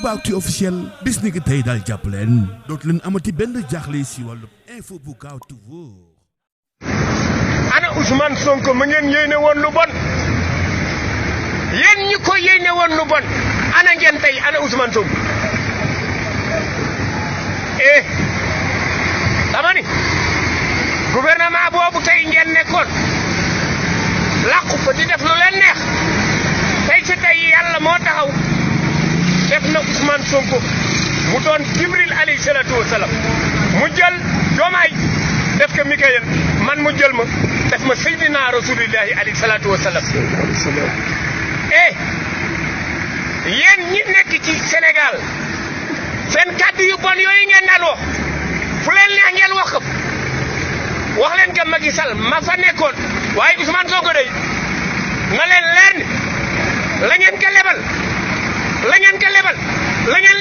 Aboubacry officiel bis ni ki tey daal jàpp leen dootu leen amati benn jaaxle si wàllu info bu gaaw te wóor. ana Ousmane Sonko ma ngeen yéene woon lu bon yéen ñi ko yéene woon lu bon ana ngeen tey ana Ousmane Sonko dama ni gouvernement boobu tey ngeen nekkoon làqu fa di def lu leen neex tey ci tey yàlla moo taxaw def na Ousmane Sonko mu doon Jibril alayhi salaatu wa salaam mu jël Diomaye def ko Mikaël man mu jël ma def ma Seydina Rasulillahi alayhi salaatu wa salaam yéen ñi nekk ci Sénégal seen kàddu yu bon yooyu ngeen daan wax fu leen neex ngeen wax ko wax leen ka Macky Sall ma fa nekkoon waaye Ousmane Sonko day na leen leer ni la ngeen ko lebal la ngeen